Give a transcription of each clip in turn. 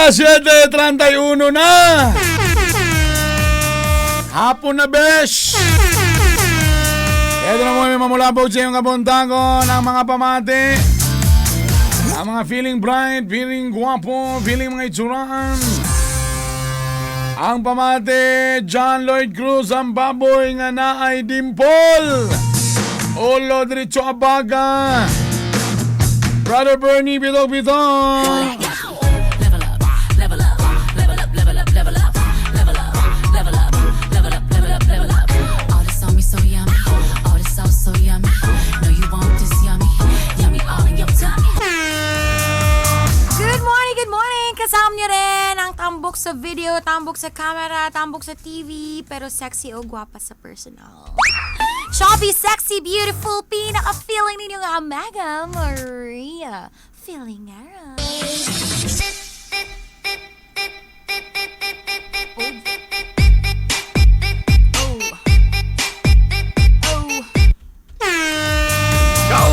Alas 7:31 na! Hapon na, besh! Ito na mo yung mamulabog sa iyong kabuntagon ng mga pamati. Ang mga feeling bright, feeling guwapo, feeling mga itsuraan. Ang pamati, John Lloyd Cruz, ang baboy nga naay dimple. Olo diretso abaga. Brother Bernie, bitog-bitog. Kasama nyo rin ang tambok sa video, tambok sa camera, tambok sa TV, pero sexy o guwapa sa personal. Shopee, sexy, beautiful, pinaka-feeling ninyong Amaga Maria. Feeling araw.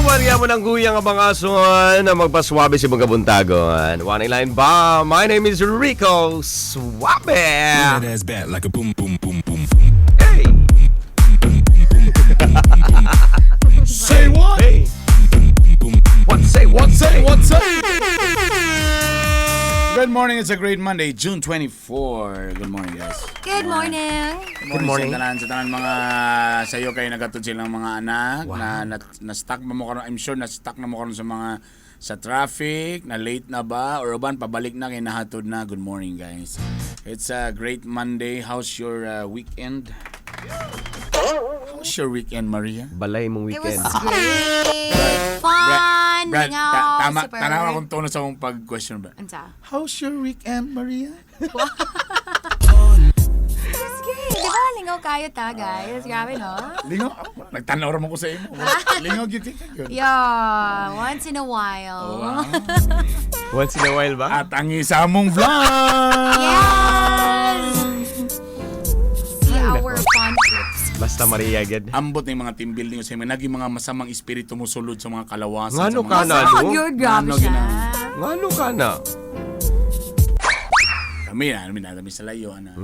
Maria mo ng guyang abang ason na magpaswabe si mga buntagon. One line ba? My name is Rico Swabe. That ass back like a boom boom boom boom. Hey. Say what? Hey. What say? What say? What's up? Good morning, it's a great Monday, June 24. Good morning, guys. Good morning. Good morning. Sa tanan mga sayo kayo nagatod silang mga anak na stuck mo karon. I'm sure na stuck na mo karon sa mga sa traffic, na late na ba or uban pabalik na kay nahatod na. Good morning, guys. It's a great Monday. How's your weekend? How's your weekend, Maria? Balay mong It was weekend. great. Fun. Brad, Lingaw. tama Super. tanaw akong tono sa akong pag-question ba. Anta. How's your weekend, Maria? It was great. Di ba? Lingaw kayo ta, guys. Grabe, no? Lingaw, nagtanaw rin mo ko sa imo. Lingaw, gyud ka. Yeah. Once in a while. Oh, wow. Once in a while ba? At ang isa mong vlog! Yes! See our fun clips. Basta Maria agad. Ambot ng mga team building sa mga naging mga masamang espiritu mo sulod sa mga kalawasan. Ngano sa mga ka na, Oh, no? you're grabe Ano, siya. Ngano ka na? Kami sa layo, ana.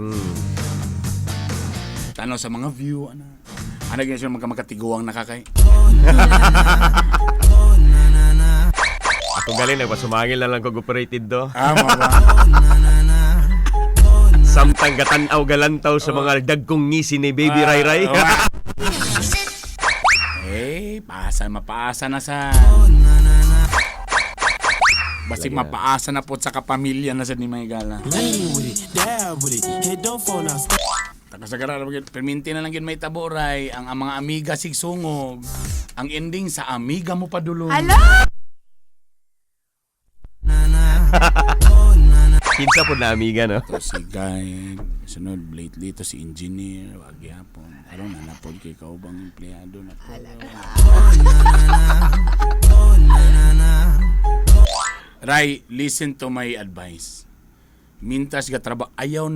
Tanaw sa mga view, ana. Ano ganyan siya magkamakatiguang nakakay? Ako galing, nagpasumangil na lang kog operated do. Mga. Samtang gatanaw galantaw sa mga dagkong ngisi ni Baby Ray Ray. Mapaasa na sa... Basi mapaasa na po sa kapamilya na sa ni Maygala. Takasagara, perminti na lang yun may taboray. Ang mga amiga sigsungog. Ang ending sa amiga mo padulong. Hello? Kinsa po na amiga, no? Ito si Guy. Sunod, lately ito si Engineer. Wag yapon. Aron na napod kay kaubang empleyado na po. Ray, listen to my advice. Mintas ga trabaho, ayaw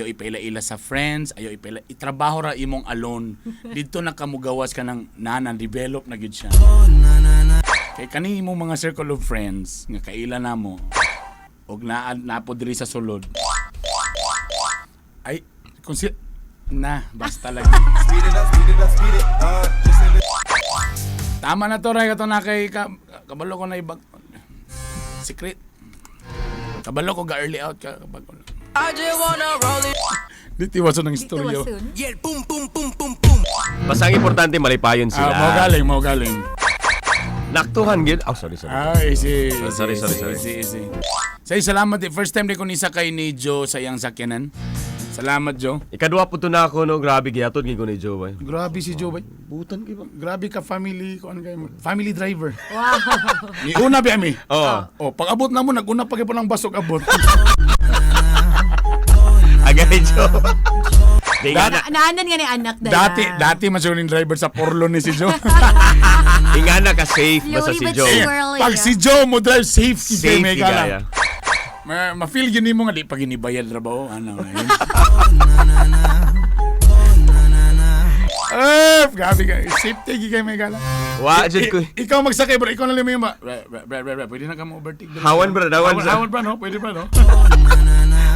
ipaila-ila sa friends, ayaw ipaila, itrabaho ra imong alone. Dito na kamugawas ka ng nanan, develop na gyud siya. Kay kani imong mga circle of friends nga kaila na mo og naapod diri sa sulod. Ay, kung si basta lagi. Speed it up. Tama na to, Ray, kato na kay kabalo ko na ibag secret. Kabalo ko ga early out ka kabalo. I just wanna roll it. Dito waso ng Dito istorya. was soon. Yeah, boom, boom, boom, boom, boom. Basta ang importante, malipayon sila. Mo galing. Naktuhan gid. Oh, sorry. Easy. Sorry. Easy. Say, salamat. First time di ko nisa kay ni Joe sa iyang sakyanan. Salamat, Joe. Ikadwa po to na ako, no? Grabe, giyatod ko ni Joe, bay. Grabe si Joe, bay. Butan kayo ba? Grabe ka, family family driver. Wow. Ni una ba mi? Oo. Pag abot na mo, nag-una pa kayo po ng basok abot. Agay, Joe. Di nga na. Naanan nga ni anak dala. Dati masunin driver sa Porlo ni si Joe. Di nga na ka-safe basta Slowly si but Joe. surely. Pag si Joe mo drive, safety kay Safety Mega lang. gaya. Ma-feel yun mo nga, di pag inibayad trabaho. Ano nga yun? Grabe ka. Safety kay Mega lang. Wa, dyan ko. Ikaw magsakay, bro. Ikaw na lang yung ba? Pwede na ka mo overtake. Hawan, bro. Hawan, Hawan, bro, no? Pwede, bro, no?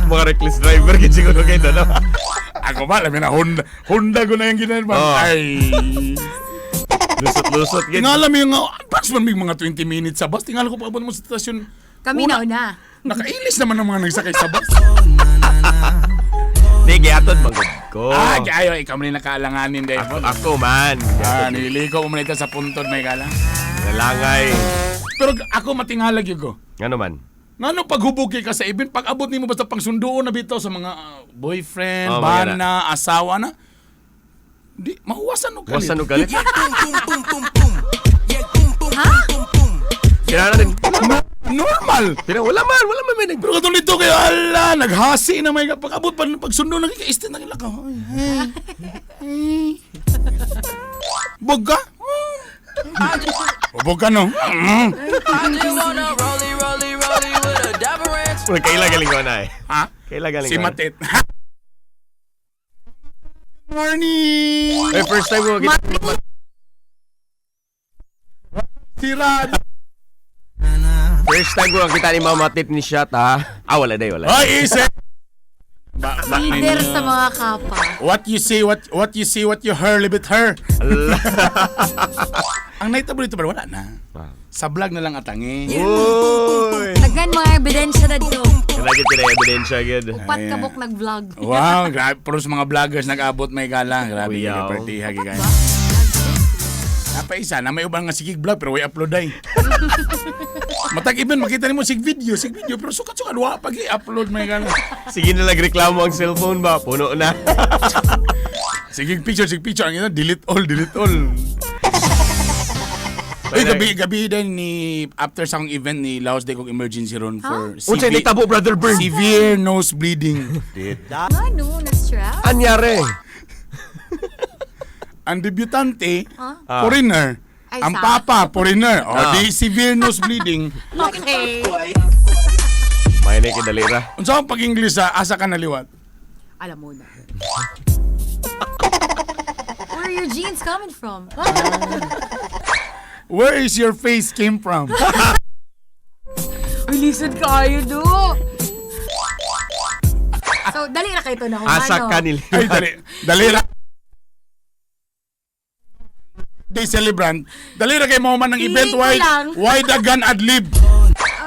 Mga reckless driver kasi siguro kayo no? Ako ba, alam mo na, Honda ko na yung ginagawa. Oh. Ay. Lusot-lusot gid. Tingala mo yung, approx man may mga 20 minutes sa bus. Tingala ko pa abot mo sa stasyon. Kami na una. Nakailis naman ang mga nagsakay sa bus. Di, giatod magod ko. Ayo, ikaw mo na nakaalanganin dahil. Ako man. Niliko mo na ito sa puntod, may gala. Nalangay. Pero ako matingalag yun ko. Ano man? Ngano paghubog kay ka sa event, pag abot nimo basta pangsundoon na bitaw sa mga boyfriend, Oh, bana, asawa na. Di, mahuwasan o galit. Wasan o galit? Boom, boom, boom, boom. Yeah, boom, boom, boom, boom, boom. Kailangan natin. Normal. Pero wala man may nag... Pero katong dito kayo, ala, naghasi na may pag abot pa, pagsundo na kika-istin na kila ka. Bog ka? Bog ka no? I just wanna rollie with a dapper ranch. Kailan galing ko na eh. Ha? Kailan galing Si ko na. Matit. Morning! Eh, first time mo kita. Sira! First time ko kita ni Mama Tit ni Shot ha. Wala day, wala. Ay, isip! Leader sa mga kapa. What you see, what you see, what you hear, live it her. Ang naitabo dito ba? Wala na. Sa vlog na lang atangi. Uy! Tagan mga ebidensya na dito. Nalagyan ko na ebidensya agad. Upat kabok nag-vlog. Wow, grabe. Pero sa mga vloggers nag-abot may gala. Grabe, Uyaw. liberty, hagi kayo. Napaisa na may ubang nga sigig vlog pero way upload ay. Matag even makita nimo sig video pero sukat-sukat wa pag i-upload may gala. Sige na nagreklamo ang cellphone ba? Puno na. Sig picture ang ina delete all. Uy, gabi din ni after sa akong event ni Laos Day kong emergency room for Unsay nitabo, Brother Burn? severe nose bleeding. Ano? Na-strap? Anyare? Ang debutante, Huh? foreigner. Ay, Ang sa- papa, foreigner. O, di severe nose bleeding. Okay. May na kidalira. Unsa ang pag-English sa asa ka naliwat? Alam mo na. Where are your jeans coming from? Where is your face came from? Ay, listen kayo do. So, dali na kayo to na kung Asa ano. ka nila. Ay, dali ra. Day celebrant. Dali ra kay mo man ng event. Feeling ko lang. Why dagan adlib?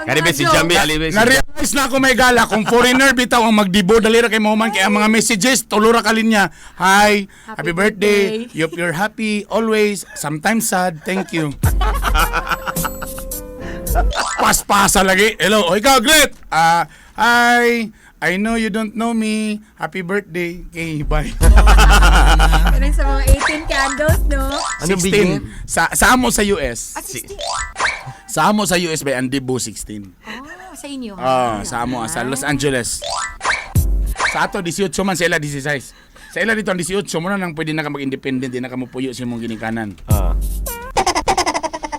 Kanibe si Jambi Alibe. Na-realize na ako may gala. Kung foreigner bitaw ang magdibo, dali ra kay mo man. Kaya ang mga messages, tulura ka linya. Hi, happy birthday. Hope you're happy. Always. Sometimes sad. Thank you. Paspasa lagi. Hello. O ikaw, great. Hi. I know you don't know me. Happy birthday. Okay, bye. Ganun sa mga 18 candles, no? Anong 16. bigyan? Sa amo sa US. At 16. Sa amo sa US ba ang Dibu 16. Oh, sa inyo. Sa amo sa Los Angeles. Sa ato 18 man sa ila 16. Sa ila dito ang 18 mo na nang pwede na ka mag-independent, di na ka mupuyo sa imong ginikanan.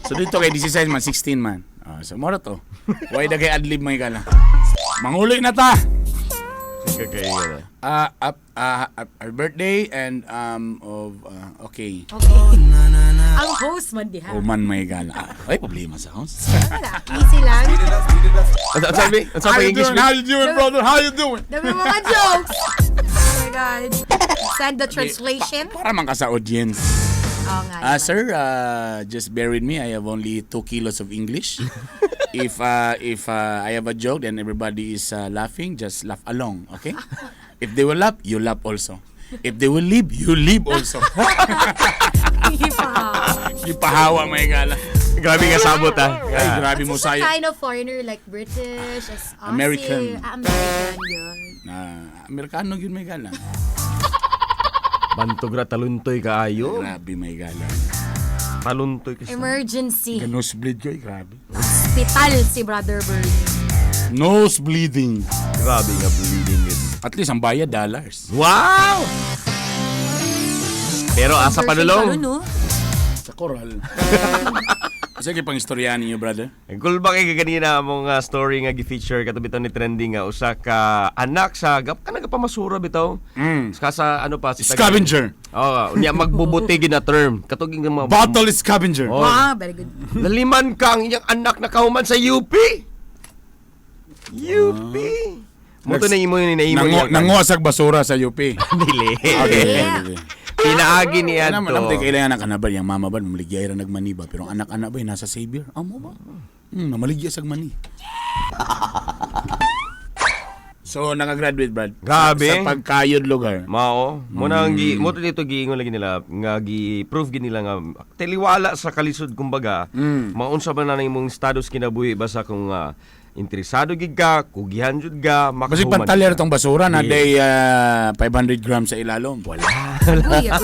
So dito kay 16 man, 16 man. So mora to. Why dagay adlib may gala. Manguli na ta. Our birthday and okay. Okay. Ang host man di ha. Oman may gala. Ay problema sa house. Wala. Easy lang. Ang sabi? Ang How sabi you English? doing? How you doing, brother? How you doing? Dami mga jokes. Oh my God. Send the translation. Para man ka sa audience. Oo nga. naman. Sir, just bear with me. I have only 2 kilos of English. If I have a joke and everybody is laughing, just laugh along, okay? If they will laugh, you laugh also. If they will leave, you leave also. Ipahawa may gala. Grabe nga sabot ha. Ay, grabe mo Some sayo. kind of foreigner like British, as Aussie. American. American yun. Amerikano yun may gala. Bantogra taluntoy kaayo. Grabe may gala. Taluntoy kasi. Emergency. Nosebleed ko, grabe. Hospital si Brother Bernie. Nose bleeding. Grabe nga bleeding yun. At least ang bayad dollars. Wow! Pero asa pa Palo, dulong. no? Sa coral. Sige pang istorya ninyo, brother. Cool ba kay ganina mong story nga gi-feature katabi ni trending nga usa ka anak sa gap ka nagapamasura bitaw. Sa ano pa si Scavenger. Unya magbubuti gina term. Katuging nga mga Bottle scavenger. Oh. Wow, very good. Naliman kang iyang anak na kauman sa UP. UP. Mo to na imo ni naimo niya. Nanguwasag basura sa UP. Dili. Yeah. Pinaagi niya Naman to. kailangan anak na ba yung mama ba mamaligya ra nagmani ba pero ang anak-anak ba nasa Savior. Amo ba? Mamaligya sag mani. So naka-graduate Brad. Grabe. Sa pagkayod lugar. Mao, mo nang mo to dito giingon lagi nila nga gi-prove gid nila nga tiliwala sa kalisod kumbaga. Maunsa ba na imong status kinabuhi basta kung interesado gid ka, kugihan jud ka, Kasi makahuman pantalyer ka. tong basura na day 500 grams sa ilalom. Wala. Guya.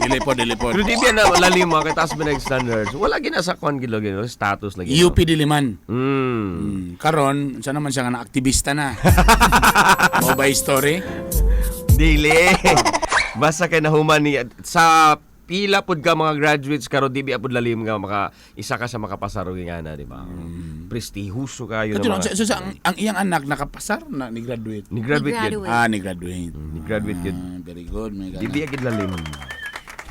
Dili po. Pero di ba na lalim mga kay taas ba na standards? Wala ginasakwan gid lagi no status lagi. UP Diliman. Karon, sa naman siya nga na aktivista na. Mo ba story? Dili. Basta kay nahuman ni sa pila pud ka mga graduates karon di ba pud lalim nga maka isa ka sa makapasaro nga na di ba? Prestihuso kayo na mga. So, ang iyang anak nakapasar na ni graduate. Ni graduate yun. Ni graduate. Ni graduate yun. Very good, my God. Di ba gid lalim.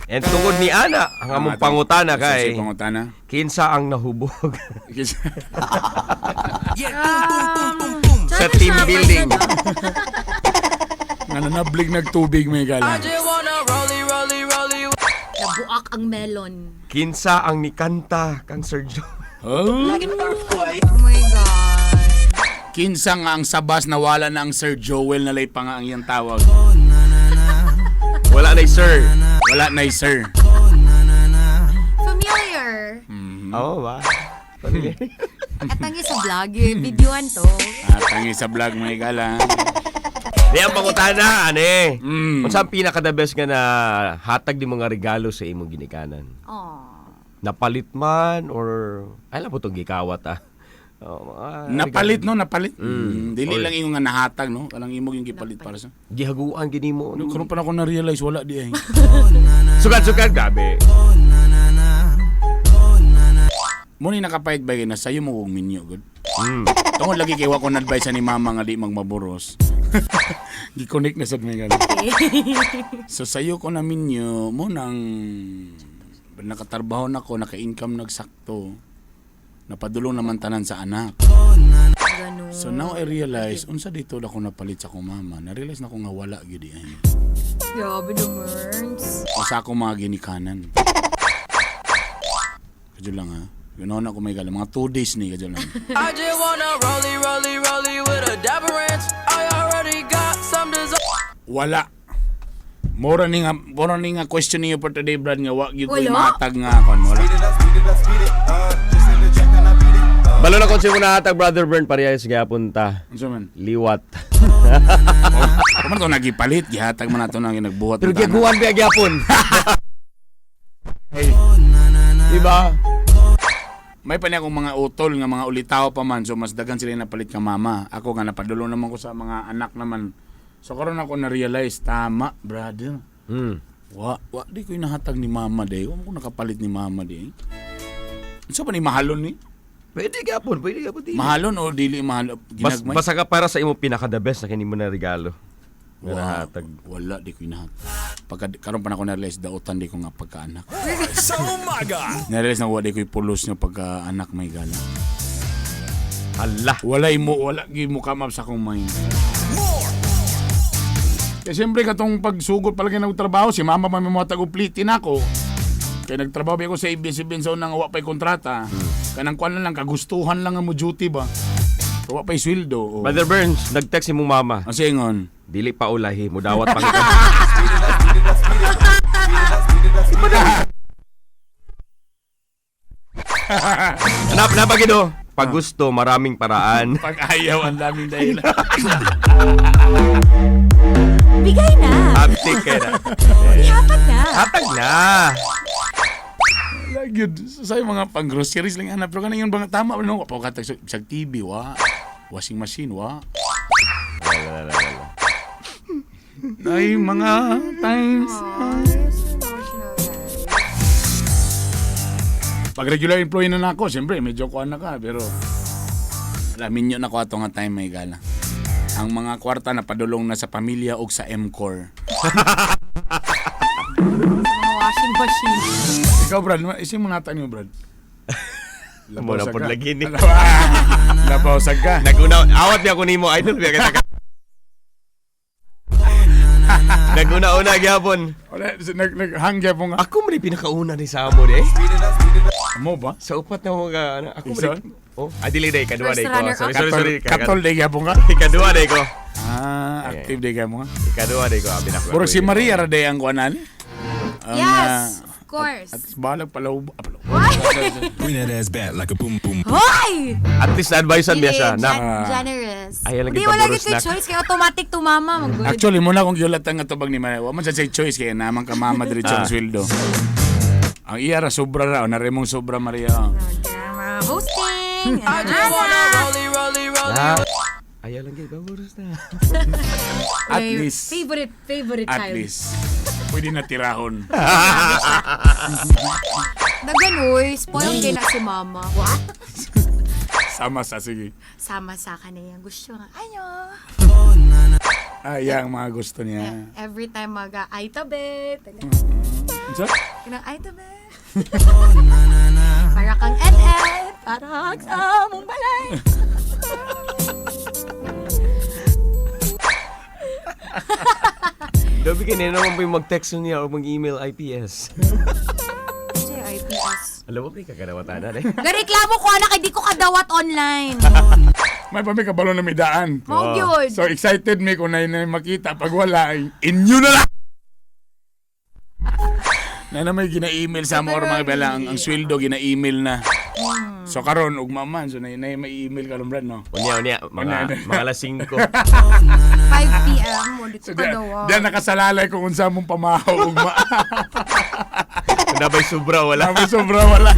And tungod ni ana ang among pangutana kay pangutana. kinsa ang nahubog sa team building. Nga nablig nagtubig, may I gala. just wanna rollie. Nabuak ang melon. Kinsa ang nikanta kang Sergio. Oh. Oh my God. Kinsa nga ang sabas nawala na ang Sir Joel na lay pa nga ang iyang tawag. Wala na sir. Wala na sir. Familiar. Oo ba? At ang sa vlog, yung videoan to. At ang isa vlog, may gala. Di ang pangutana, ane. Mm. Unsa ang pinaka the best nga na hatag di mga regalo sa imong ginikanan? Aww. Napalit man or ay lang po itong gikawat Napalit, no? Napalit. Dili Or- lang yung nga nahatag, no? Kanang imog yung gipalit para sa... gihaguan gini mo. No, karon pa na ako na-realize, wala di ay. Sugat grabe. Muna nakapahit ba na sa'yo mo kong minyo, good? Mm. Tungod lagi kay wa ko na-advise ni mama nga di magmaburos. Gi-connect na sa mga gala. So sa'yo ko na minyo, mo nang nakatarbaho na ko, naka-income nagsakto. Napadulong naman tanan sa anak. Ganun. So now I realize, unsa dito na ko napalit sa akong mama. Na-realize na ko nga wala gyud ay. Grabe the words. O sa akong mga ginikanan. Kadyo lang ha. Ganoon ako may gala. Mga 2 days ni kadyo lang. I just wanna rollie with a dapper ranch. I already got some design. Wala. Mora ni nga question niyo for today, Brad, nga wag gyud ko Wala? matag nga kon. Wala. Speed it. Just in the check and I beat it. Balo na kung sino na hatag Brother Bern parehas gyapon ta. Unsa man? Liwat. Kuman to nagipalit, gihatag man nato nang nagbuhat. Pero ng tanan. gihaguan ba gyapon? Diba? May pa niya akong mga utol nga mga ulitaw pa man, so mas dagan sila napalit ka mama. Ako nga napadulong naman ko sa mga anak naman. So karon ako na-realize, tama, brother. Wa di ko inahatag ni mama day. Wa mo ko nakapalit ni mama day. Unsa ba ni mahalon ni? Pwede gyapon. Di. Mahalon o dili mahal ginagmay? Basta ka para sa imo pinaka the best na kini mo na regalo. Nga Wa- nahatag. Wala di ko inahatag. Pagka karon pa na ako na-realize dautan di ko nga pagkaanak. Na-realize na wala di ko ipulos nga pagkaanak may gala. Hala. Wala gi mo come up sa akong mind. Kaya siyempre katong pagsugod palagi nagtrabaho, si mama pa may mga taguplitin ako. Kaya nagtrabaho ako sa ABS-CBN sa unang wa pa'y kontrata. Kanang kuan lang, kagustuhan lang ang mo duty ba. So, wa pa'y sweldo. Brother Burns, nag-text imong mama. Ang singon. Dili pa ulahi, mudawat pang ito. Napagido. Pag gusto, maraming paraan. Pag ayaw, ang daming dahilan. Bigay na. Abtik ka na. Ihatag na. Hatag na. Lagyod. Sa mga pang-groceries lang hanap. Pero kanang yun bang tama? Ano? Pagkatag sa TV, wa. Washing machine, wa. Ay, mga times. Pag regular employee na ako, siyempre, medyo kuha na ka. Pero, alamin nyo na ko ato nga time may gala. Ang mga kwarta na padulong na sa pamilya o sa M-Core. Mga washing machine. Ikaw, Brad, isin mo natan niyo, Brad. Mo na pod lagi ni. Labawsag ka. Naguna awat niya ko nimo idol biya ka. Naguna-una gyapon. Wala, naghangya po nga. Ako man yung pinakauna ni sa amo eh. Mo ba? Sa upat na mga ano, ako Isa? man. Oh, dili day kadua First day ko. runner-up. Sorry. Katol day ka po nga. Kadua day ko. Active day ka mo nga. Kadua day ko abi na. Pero si Maria ra day ang kuanan. Yes, of course. At balag palaw. Bring that ass back like a boom boom. Hoy! At least advice niya siya na Generous. Ay, lagi Hindi, wala paboros gid na. choice. Kaya automatic tumama. Mag-good. Actually, muna kong giulatan nga tubag ni Maria. Wa man sa say choice kaya naman ka mama diretso ang sweldo. Ang iya ra sobra ra, naremong sobra Maria. Hosting. I just wanna rollie. ayaw lang gyud paboros na. At least. Favorite At child. least. Pwede na tirahon. Naganoy, spoiled din na si mama. What? Sama sa sige. Sama sa kanila. Gusto nga, ayo. Ay, ang mga gusto niya. Every time mag-ay tabi. Sa? Kinang ay tabi. Para kang NL. Para sa mong balay. Dabi kini naman po yung mag-text niya o mag-email IPS. Kasi IPS. Alam mo, kakadawatan na eh. Gareklamo ko na kay di ko kadawat online. May pa may kabalo na may daan. Mao gyud. So excited me kung na makita. Pag wala, inyo na lang! Na may gina-email sa mga mga bala. Ang sweldo, gina-email na. So karon ugma man. So na may email ka Brad, no? Unya, mga alas 5. 5 p.m. mo di ko So diyan kadawat. nakasalalay kung unsa mong pamahaw ugma. Nabay sobra wala. Sabi sobra wala.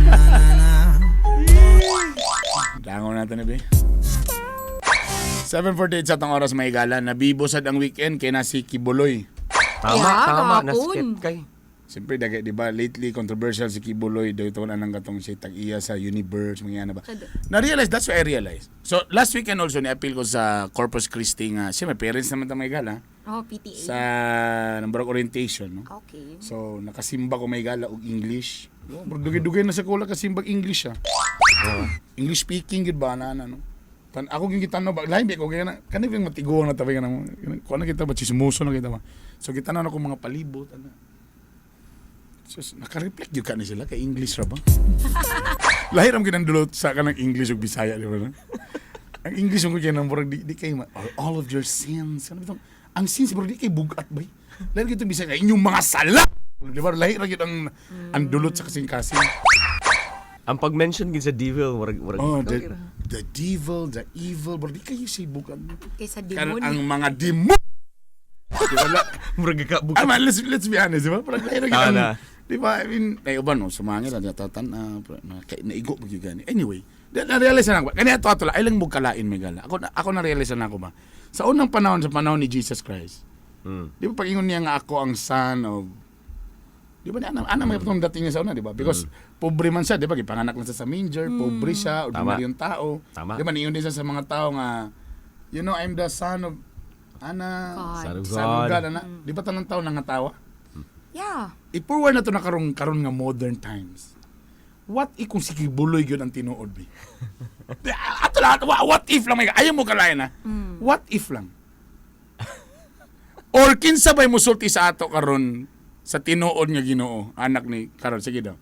Dangon natin na be. 7:48 sa tang oras may gala. Nabibosad ang weekend kay na si Kibuloy. Tama, Yeah, tama. gapon. Naskip kay. Siyempre, di ba, lately controversial si Kibuloy. Daw ito na nang gatong siya tag-iya sa Universe, mga yan na ba. Na-realize, that's what I realized. So, last weekend also, ni-appeal ko sa Corpus Christi nga, siya, may parents naman tayo may gala. Oh, PTA. Sa number orientation, no? Okay. So, nakasimba ko may gala og English. Oh, dugay-dugay na sa kula kasimbag English, ah. English speaking, gud ba, na, no? Ako yung gitanong ba, lain ko kaya na, kanina yung matiguan na tabi ka na, kung na kita ba, chismoso na kita ba. So, gitanong ako mga palibot, ano. So, naka-reflect yung ka na sila kay English ra ba? Lahir ang kinandulot sa ka ng English o Bisaya, di ba? Ang English yung kaya ng murag, di kayo, all of your sins. Ano ba ito? Ang sins, bro, di kayo bugat ba? Lahir yung Bisaya, inyong mga sala! Di ba? Lahir ang dulot sa kasing-kasing. Ang pag-mention gid sa devil, warag Oh, the devil, the evil, bro, di kayo si bugat. Kaysa Kan demon. ang mga demon! Di ba? murag ka buka. Let's be honest, di ba? Parang lahir Tama ang na. di ba? I mean, ay uban no, sumangit ang natatan naigo mo yung gani. Anyway, na-realize na ako. Kanya ato la, ilang mong kalain may gala. Ako na-realize na ako ba? Sa unang panahon, sa panahon ni Jesus Christ, di ba pag-ingon niya nga ako ang son of, di ba, may patong dating niya sa una, di ba? Because pobre man siya, di ba? Ipanganak lang siya sa manger, pobre siya, ordinaryong tao. Tama. Di ba, niyon din siya sa mga tao nga, you know, I'm the son of, God. Son of God. ana. Di ba tanang tao nangatawa? Yeah. I-forward na to na karon nga modern times. What if kung si Kibuloy yun ang tinuod bi? Ato lahat, what if lang may ayaw mo kalayan na. What if lang? Or kinsa ba'y musulti sa ato karon sa tinuod nga Ginoo, anak ni karon sige daw.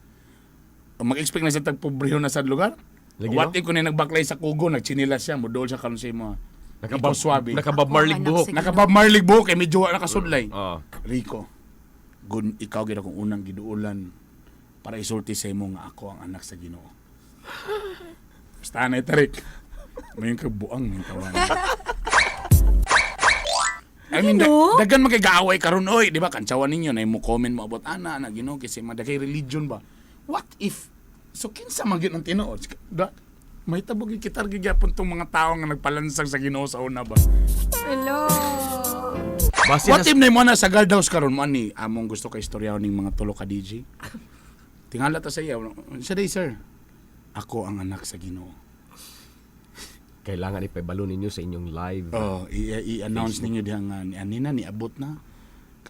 Mag-expect na sa tagpobrehon na sa lugar? Lagi, What no? if kung nagbaklay sa kugo, nagchinilas siya, modol siya karon sa imo. Swabe. Nakabab Marlig Anak buhok. sige. Nakabab Marlig buhok, kay medyo nakasudlay. Oh. Rico, ikaw gid akong unang giduulan para isulti sa imo nga ako ang anak sa Ginoo. Basta na Tarik. May kabuang ng tawanan. I mean, dagan magkagaaway karon oy, di ba? Kantsawan ninyo na mo comment mo about ana Ginoo kasi madagay religion ba. What if so kinsa man gyud ang tinuod? May tabog gitar gyapon tong mga tao nga nagpalansang sa Ginoo sa una ba. Hello. Base What na if na mo na sa guardhouse karon mo ani among gusto ka istoryaw ning mga tulo ka DJ? Tingala ta sa iya. Sa day sir. Ako ang anak sa Ginoo. kailangan ipabalo ninyo sa inyong live. Oh, i-announce ninyo diha nga ni anina ni abot na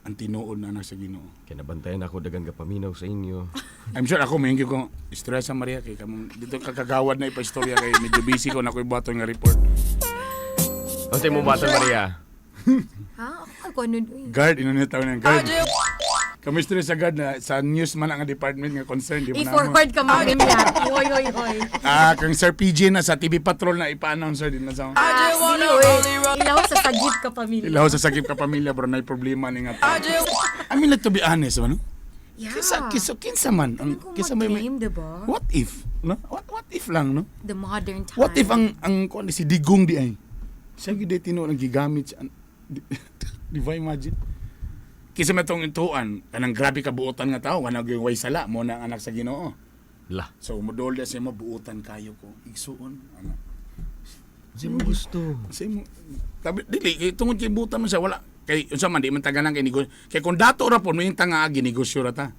ang tinuod na anak sa Ginoo. Kinabantayan ako dagang kapaminaw sa inyo. I'm sure ako may ko stress sa Maria kay kamo dito kakagawad na ipa-istorya kay medyo busy ko na ko ibato nga report. Ano mo bata, Maria? Ha? Ako ano doon? Guard ino ni tawon ng guard. Kami stress sa guard na sa news man ang department nga concern di ba na mo. I-forward ka mo rin yan. Hoy. Kang Sir PG na sa TV Patrol na ipa-announce din na sa Dili, oy. Ilaw sa sagip ka pamilya. ilaw sa sakip ka pamilya bro na problema ni nga tao. I mean like to be honest ano? Yeah. Kinsa man ang Kung kinsa may mag-claim, diba? what if no? What if lang no? The modern time. What if ang kuan si Digong di ay? Siya gid tino nang gigamit siya. Di ba imagine? Kisa matong intuan, kanang grabe ka buotan nga tao, kanang way sala mo na ang anak sa Ginoo. La. So modol dia siya mabuotan kayo ko. Igsuon ana. Kasi mo gusto. Kasi mo tabi dili tungod kay buotan man siya wala kay unsa man di man taganan kay negosyo. Kay kun dato ra po mo yung tanga ginegosyo ra ta.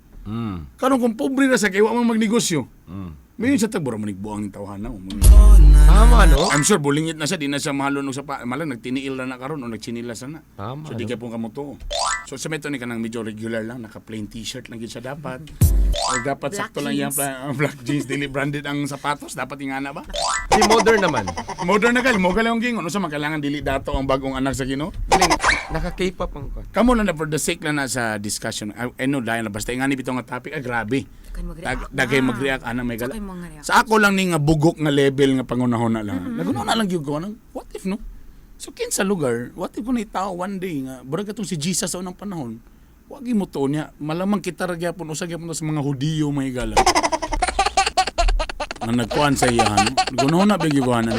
Karon kung pobre ra sa kay wa man magnegosyo. Mayon sa tagbura man igbuang tawhana. Tama, no? I'm sure bulingit na siya, di na siya mahalon og sa malang nagtiniil na karon o nagchinilas na. Tama, So di no? kay pong kamuto. So sa meto ni kanang medyo regular lang, naka plain t-shirt lang gid siya dapat. O dapat Black sakto lang yan jeans. black jeans, dili branded ang sapatos, dapat ingana ba? Si modern naman. Modern na gal, mo ang gingon, ano sa kailangan dili dato ang bagong anak sa Ginoo? Naka-K-pop ang ko. Kamo lang na for the sake lang na sa discussion. I know dahil na basta ingani bitong nga topic, grabe. Kan mag-react. Dagay mag-react ana may gala. Sakay mag-react. Sa ako lang ni nga bugok nga level nga pangunahon na lang. Nagunaw na lang gyud ko nang what if no? So kinsa lugar, what if kuno tao one day nga burag katong si Jesus sa unang panahon. Wa gi mo to niya, malamang kita ra gyapon usa gyapon sa mga Hudiyo may gala. Nga nagkuan sa iya no. Nagunaw na bigi ko ano.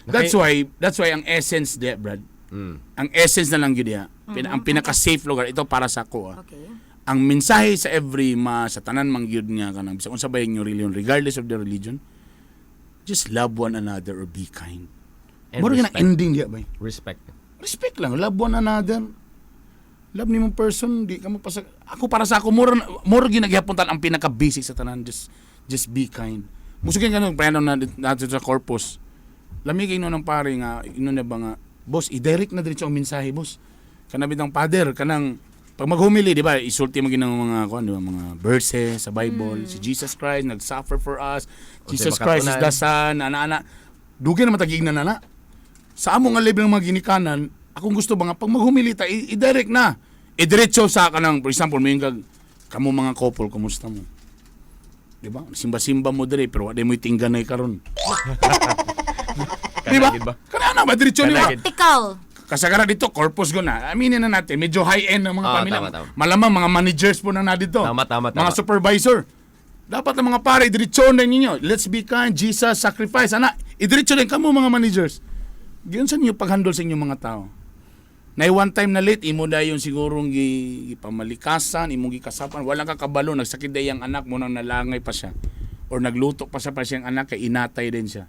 That's why ang essence there, Brad. Ang essence na lang gyud diha. Ang pinaka safe lugar ito para sa ako. Okay. Ang mensahe sa every sa tanan mangyud nga kanang bisag unsa ba yung religion regardless of the religion, just love one another or be kind. And Moro na respect. ending diya ba? Respect. Respect lang, love one another. Love ni mong person, di ka mo pasag ako para sa ako moro ginagihapuntan ang pinaka basic sa tanan, just be kind. Musugin kanang plano na nato sa corpus. Lamigay no ng pare nga ino na ba nga boss i-direct na diretso ang mensahe boss. Kana bitang father kanang pag maghumili, di ba, isulti mo ginang mga di ba, mga verses sa Bible. Si Jesus Christ nag-suffer for us. Jesus Christ is the Son, ana-ana. Dugay na matagig na nana. Sa amo nga level ng mga ginikanan, akong gusto ba nga pag maghumili ta i-direct na. I-diretso sa kanang for example, may kag kamo mga couple, kumusta mo? Di ba? Simba-simba mo dire pero wa mo tingganay karon. Di ba? Kanagid ba? Kana ba diretso ni ba? Kanagid. Practical. Kasagara dito, corpus ko na. Aminin na natin, medyo high-end ng mga pamilya. tama. Malamang mga managers po na dito. Tama. Mga supervisor. Dapat ang mga pare, idiretso na ninyo. Let's be kind, Jesus, sacrifice. Ana, idiretso din kamo mga managers. Diyon sa inyo pag-handle sa inyong mga tao. Na one time na late, imo da yung sigurong gipamalikasan, imong gikasapan, walang kakabalo, nagsakit da yung anak mo nang nalangay pa siya. Or nagluto pa siyang anak, kay inatay din siya.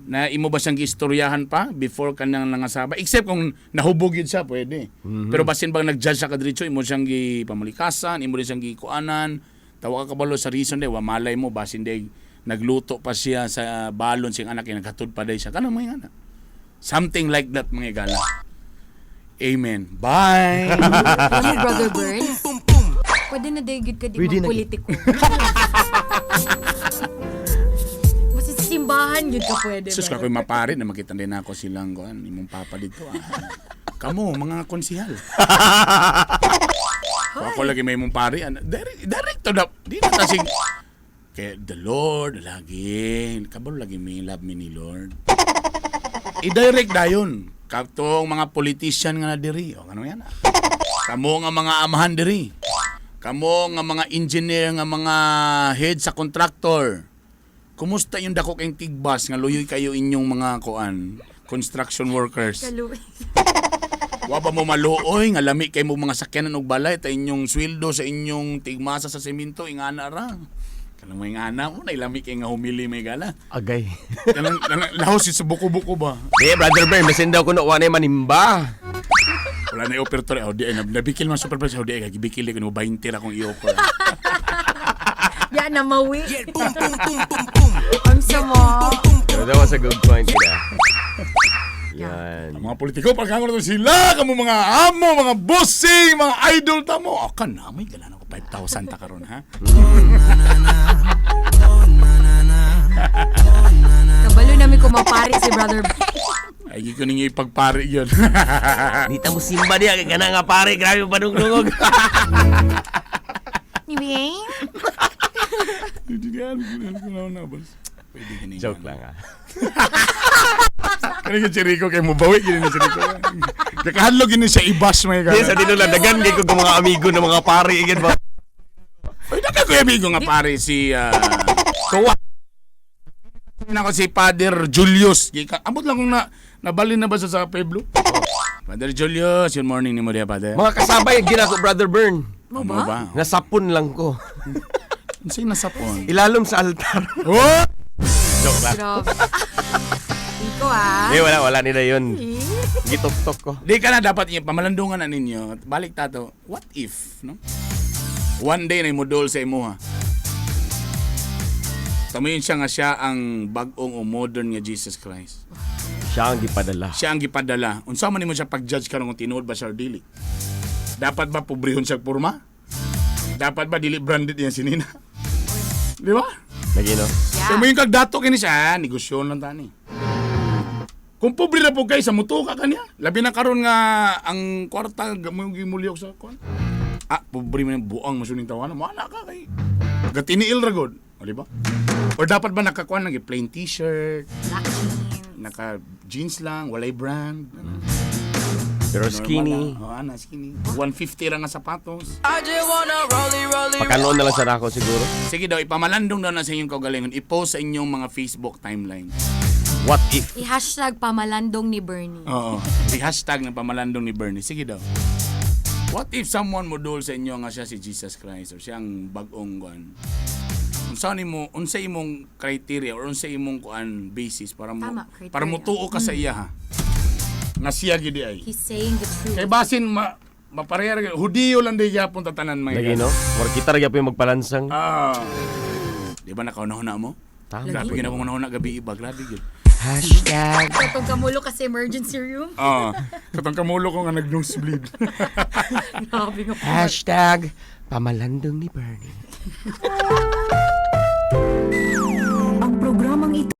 Na imo ba siyang giistoryahan pa before kanang nangasaba except kung nahubog yun siya pwede pero basin bang nag-judge sa kadritso imo siyang gipamalikasan imo din siyang gikuanan tawa ka kabalo sa reason day wa malay mo basin day nagluto pa siya sa balon siyang anak kay naghatod pa day siya kanang mga anak something like that mga gala. Amen. Bye. Alam mo, Brother Burns? Pwede na digid ka di Pwede na. magpolitiko. Basta sa simbahan, yun ka pwede. Sus brother. kakoy mapare na makita din ako silang kuan imong papa dito. Kamo mga konsehal. Ako lagi may mong pare direct to the di na tasig kay the Lord lagi kabalo lagi may love me ni Lord. I-direct dayon katong mga politician nga na diri o ano yan. Kamo nga mga amahan diri. Kamo nga mga engineer nga mga head sa contractor. Kumusta yung dako kayong tigbas nga luyoy kayo inyong mga kuan construction workers. Kaluwi. Wa ba mo maluoy nga lami kay mo mga sakyanan og balay ta inyong sweldo sa inyong tigmasa sa semento ingana ra. Kanang may ingana mo na ilami kay nga humili may gala. Agay. Kanang lahos si sa buko-buko ba. Di, Brother Bear, masin daw ko na wanay manimba. Wala na i-offer di ay nabikil man supervisor di ay gibikil ko no 20 ra kong i-offer. Yan na mawi. Ang sama. So that was a good point, kida. Yan. Ang mga politiko, pagkakaroon na sila, kamo mga amo, mga bossing, mga idol tamo. O ka na, may galan ako 5,000 ta karon ha? Kabalo namin kumapari si Brother Ay, di ko ninyo ipagpari yun. Dita mo simba diya, kaya na nga pare, grabe pa nung-nungog. ni Bing. Hindi ko na, boss. Pwede ganyan. Joke lang ah. Kani ka Chirico, kay mo bawi, gini ni Chirico. Kakahadlog gini siya i-bash may Yes, sa dinula, dagan kay ko ng mga amigo ng mga pare, igen ba? Ay, daga ko yung amigo nga pare si Kawa. Nako si Father Julius. Ambot lang kung nabalin na ba sa Pueblo? Father Julius, good morning ni mo diya, Father. Mga kasabay, ginako, Brother Bern. Mo Ano ba? ba? Nasapon lang ko. Unsay nasapon? Ilalom sa altar. Oh! Joke lang. Grabe. Iko ah. Wala nila yun. Gitok-tok ko. Di ka na dapat yung pamalandungan na ninyo. Balik tato, what if, no? One day na imodol sa imo ha. Tamuyin siya nga siya ang bagong o modern nga Jesus Christ. Siya ang gipadala. Siya ang gipadala. Unsa man nimo siya pag-judge karon kung tinuod ba siya or dili? Dapat ba pobrehon siya porma? Dapat ba dili branded yan sinina? Di ba? Nagino. So mo yung kagdato kini siya, negosyon lang tani. Kung pobre na po kayo sa muto ka kanya, labi na karon nga ang kwarta mo gimulyok sa kon. Pobre man buang masuning tawanan, wala ka kay. Gatiniil ra god, o di ba? Or dapat ba nakakuan lang plain t-shirt, naka jeans lang, walay brand. Pero skinny. Skinny. 150 ra nga sapatos. I just wanna rollie. Pakanoon na lang sa nako siguro. Sige daw, ipamalandong daw na sa inyong kaugalingon. I-post sa inyong mga Facebook timeline. What if? I-hashtag pamalandong ni Bernie. Oo. I-hashtag ng pamalandong ni Bernie. Sige daw. What if someone modul sa inyo nga siya si Jesus Christ or siyang bagong kuan? Unsay imong criteria or unsay imong kuan basis para mo Tama, criteria. para mo tuo ka sa iya ha? Nga siya gidi ay. He's saying the truth. Kay basin mapareha Hudiyo lang di gyapon tatanan mga. Nagino. Or kita ra gyapon magpalansang. Di ba nakauna-una mo? Tama. Grabe gina mo una gabi iba, grabe gyud. Hashtag. Katong kamulo kasi emergency room. Katong kamulo ko nga nag-nosebleed. Grabe nga po. Hashtag pamalandong ni Bernie.